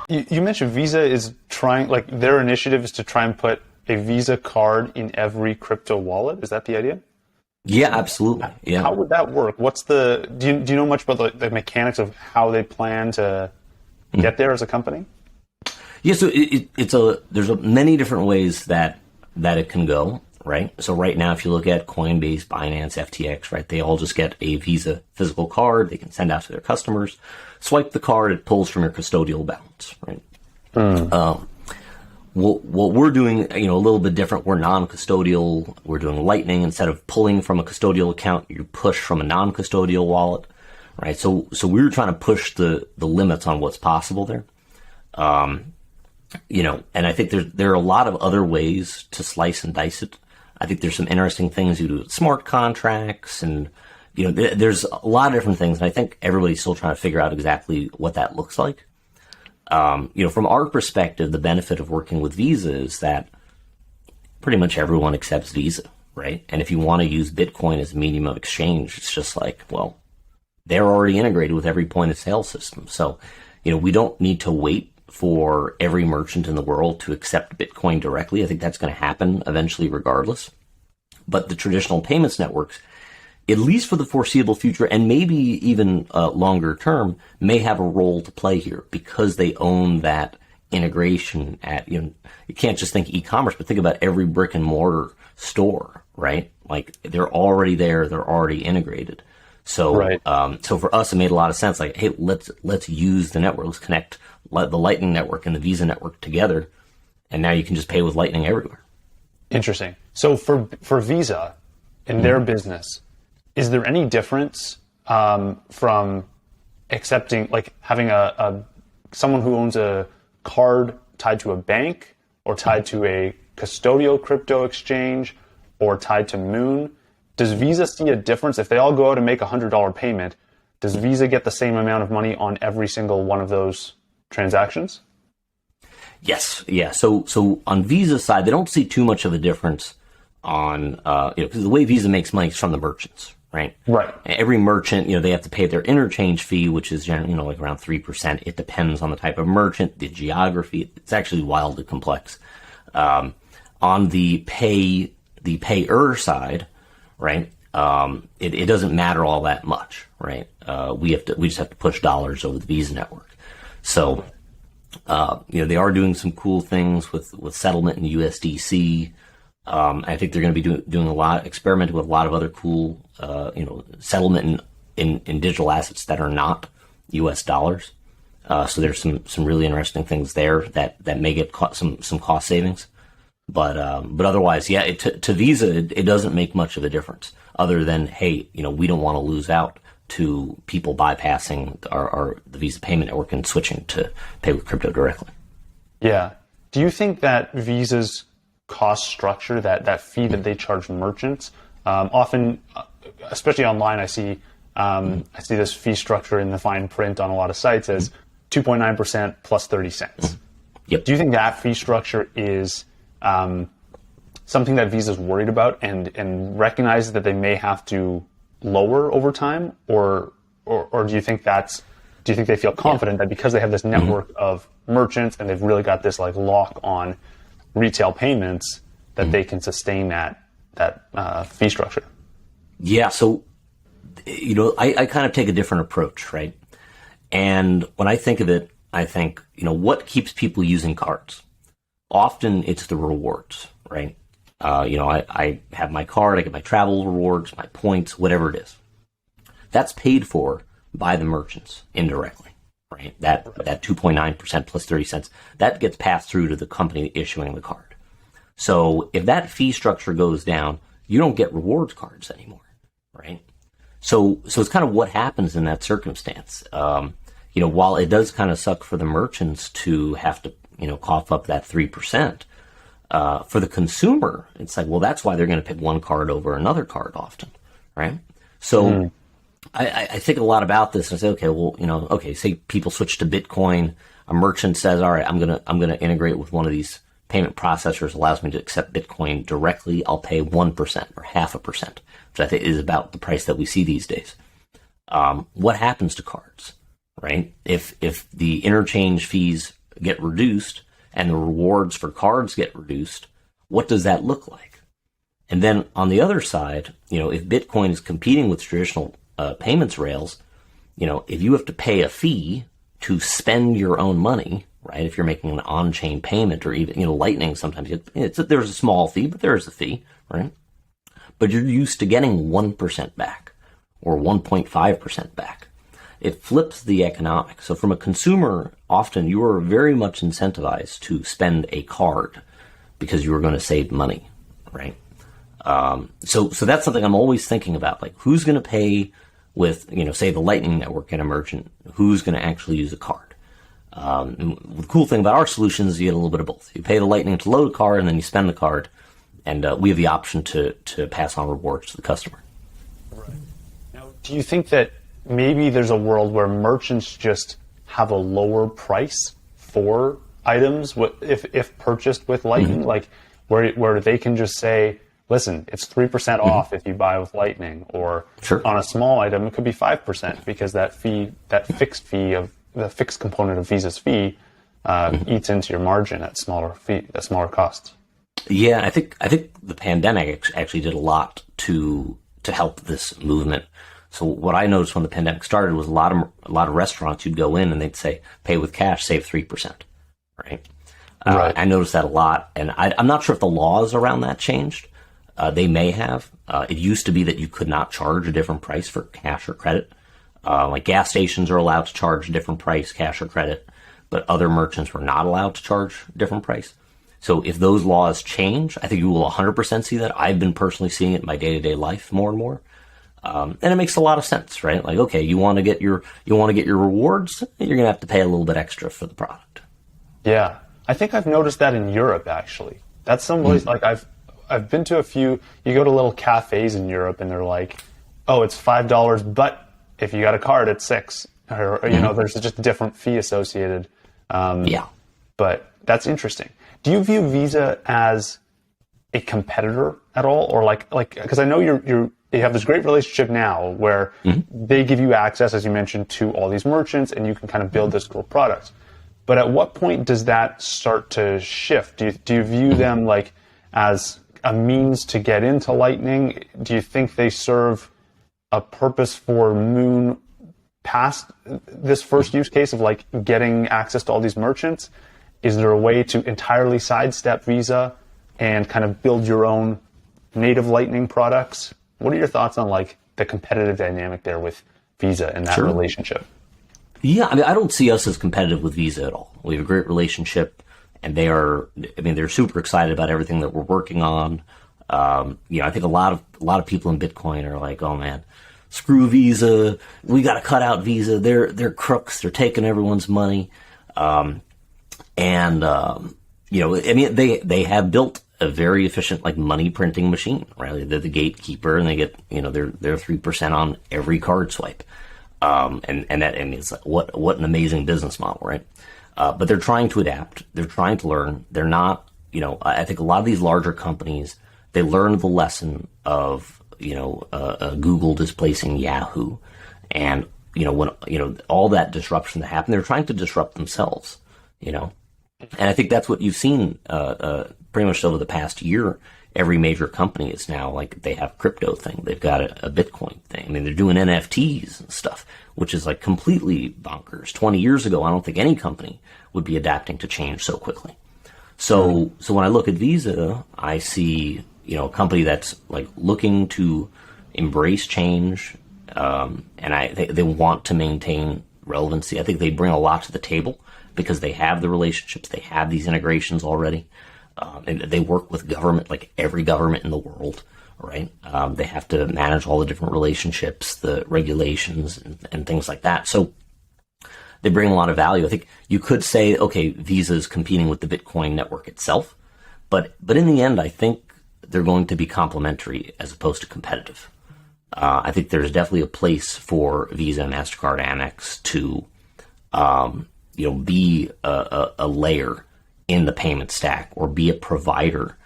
You mentioned Visa is trying, like their initiative is to try and put a Visa card in every crypto wallet. Is that the idea? Yeah, absolutely. Yeah. How would that work? Do you know much about the mechanics of how they plan to get there as a company? Yeah, so there's many different ways that it can go, right? So right now, if you look at Coinbase, Binance, FTX, right, they all just get a Visa physical card they can send out to their customers. Swipe the card, it pulls from your custodial balance, right? What we're doing, a little bit different. We're non-custodial. We're doing Lightning. Instead of pulling from a custodial account, you push from a non-custodial wallet, right? So we were trying to push the limits on what's possible there. And I think there are a lot of other ways to slice and dice it. I think there's some interesting things you do with smart contracts, and there's a lot of different things. And I think everybody's still trying to figure out exactly what that looks like. From our perspective, the benefit of working with Visa is that pretty much everyone accepts Visa, right? And if you want to use Bitcoin as a medium of exchange, it's just like, well, they're already integrated with every point of sale system. So, we don't need to wait for every merchant in the world to accept Bitcoin directly. I think that's going to happen eventually regardless. But the traditional payments networks, at least for the foreseeable future, and maybe even longer term, may have a role to play here because they own that integration at, you can't just think e-commerce, but think about every brick and mortar store, right? Like they're already there, they're already integrated. So, right. So for us, it made a lot of sense. Like, hey, let's use the network, let's connect the Lightning network and the Visa network together, and now you can just pay with Lightning everywhere. Interesting. So for Visa in their business, is there any difference from accepting, like having someone who owns a card tied to a bank or tied to a custodial crypto exchange or tied to Moon? Does Visa see a difference? If they all go out and make a $100 payment, does Visa get the same amount of money on every single one of those transactions? Yes. Yeah. So on Visa's side, they don't see too much of a difference on, because the way Visa makes money is from the merchants, right? Right. Every merchant, they have to pay their interchange fee, which is generally, like around 3%. It depends on the type of merchant, the geography. It's actually wildly complex. On the payer side, right? It doesn't matter all that much, right? We just have to push dollars over the Visa network. So, they are doing some cool things with settlement in USDC. I think they're going to be doing experimenting with a lot of other cool, settlement in digital assets that are not US dollars. So there's some really interesting things there that may get some cost savings. But otherwise, yeah, to Visa, it doesn't make much of a difference other than, hey, we don't want to lose out to people bypassing the Visa payment network and switching to pay with crypto directly. Yeah. Do you think that Visa's cost structure, that fee that they charge merchants, often, especially online, I see this fee structure in the fine print on a lot of sites as 2.9% plus 30 cents. Yep. Do you think that fee structure is something that Visa's worried about and recognizes that they may have to lower over time, or do you think they feel confident that because they have this network of merchants and they've really got this like lock on retail payments that they can sustain that fee structure? Yeah. So, I kind of take a different approach, right? And when I think of it, I think, what keeps people using cards? Often it's the rewards, right? I have my card, I get my travel rewards, my points, whatever it is. That's paid for by the merchants indirectly, right? That 2.9% plus 30 cents, that gets passed through to the company issuing the card. So if that fee structure goes down, you don't get rewards cards anymore, right? So it's kind of what happens in that circumstance. While it does kind of suck for the merchants to have to, cough up that 3%, for the consumer, it's like, well, that's why they're going to pick one card over another card often, right? So I think a lot about this and say, okay, well, say people switch to Bitcoin. A merchant says, all right, I'm gonna integrate with one of these payment processors, allows me to accept Bitcoin directly. I'll pay 1% or 0.5%, which I think is about the price that we see these days. What happens to cards, right? If the interchange fees get reduced and the rewards for cards get reduced, what does that look like? And then on the other side, if Bitcoin is competing with traditional payments rails, if you have to pay a fee to spend your own money, right? If you're making an on-chain payment, or even, Lightning, sometimes there's a small fee, but there is a fee, right? But you're used to getting 1% back or 1.5% back. It flips the economics. So from a consumer, often you are very much incentivized to spend a card because you are going to save money, right? So that's something I'm always thinking about, like who's going to pay with, say the Lightning Network and a merchant, who's going to actually use a card. The cool thing about our solution is you get a little bit of both. You pay the Lightning to load a card, and then you spend the card, and we have the option to pass on rewards to the customer. Right. Now, do you think that maybe there's a world where merchants just have a lower price for items if purchased with Lightning, like where they can just say, listen, it's 3% off if you buy with Lightning, or on a small item, it could be 5% because that fixed component of Visa's fee eats into your margin at smaller costs. Yeah, I think the pandemic actually did a lot to help this movement. So what I noticed when the pandemic started was a lot of restaurants, you'd go in and they'd say, pay with cash, save 3%, right? I noticed that a lot, and I'm not sure if the laws around that changed. They may have. It used to be that you could not charge a different price for cash or credit. Like gas stations are allowed to charge a different price, cash or credit, but other merchants were not allowed to charge a different price. So if those laws change, I think you will 100% see that. I've been personally seeing it in my day-to-day life more and more. And it makes a lot of sense, right? Like, okay, you want to get your rewards, you're going to have to pay a little bit extra for the product. Yeah. I think I've noticed that in Europe, actually. That's some place, like I've been to a few, you go to little cafes in Europe and they're like, oh, it's $5, but if you got a card, it's $6. Or there's just a different fee associated. But that's interesting. Do you view Visa as a competitor at all? Or like, because I know you have this great relationship now where they give you access, as you mentioned, to all these merchants and you can kind of build this cool product. But at what point does that start to shift? Do you view them like as a means to get into Lightning? Do you think they serve a purpose for Moon past this first use case of like getting access to all these merchants? Is there a way to entirely sidestep Visa and kind of build your own native Lightning products? What are your thoughts on like the competitive dynamic there with Visa and that relationship? Yeah, I mean, I don't see us as competitive with Visa at all. We have a great relationship, and they're super excited about everything that we're working on. I think a lot of people in Bitcoin are like, oh man, screw Visa. We got to cut out Visa. They're crooks. They're taking everyone's money. They have built a very efficient like money printing machine, right? They're the gatekeeper, and they get their 3% on every card swipe. It's like, what an amazing business model, right? But they're trying to adapt. They're trying to learn. They're not, I think a lot of these larger companies, they learned the lesson of, Google displacing Yahoo. And, when all that disruption that happened, they're trying to disrupt themselves, And I think that's what you've seen, pretty much over the past year. Every major company is now like, they have a crypto thing. They've got a Bitcoin thing. I mean, they're doing NFTs and stuff, which is like completely bonkers. 20 years ago, I don't think any company would be adapting to change so quickly. So when I look at Visa, I see, a company that's like looking to embrace change. And they want to maintain relevancy. I think they bring a lot to the table because they have the relationships. They have these integrations already. And they work with government, like every government in the world, right? They have to manage all the different relationships, the regulations, and things like that. So they bring a lot of value. I think you could say, okay, Visa is competing with the Bitcoin network itself, but in the end, I think they're going to be complementary as opposed to competitive. I think there's definitely a place for Visa, MasterCard, Amex to, be a layer in the payment stack, or be a provider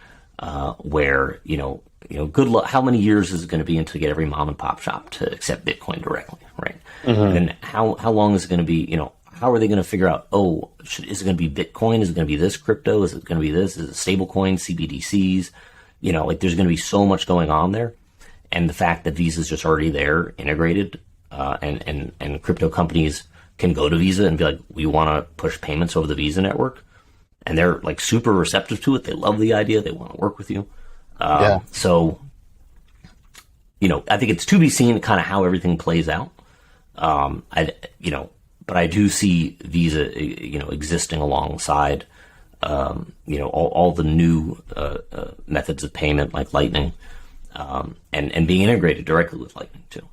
where, good luck. How many years is it going to be until you get every mom and pop shop to accept Bitcoin directly, right? And how long is it going to be, how are they going to figure out, is it going to be Bitcoin? Is it going to be this crypto? Is it going to be this? Is it stablecoin, CBDCs? There's going to be so much going on there. And the fact that Visa's just already there, integrated, and crypto companies can go to Visa and be like, we want to push payments over the Visa network. And they're like super receptive to it. They love the idea. They want to work with you. So, I think it's to be seen kind of how everything plays out. But I do see Visa, existing alongside, all the new methods of payment like Lightning, and being integrated directly with Lightning too.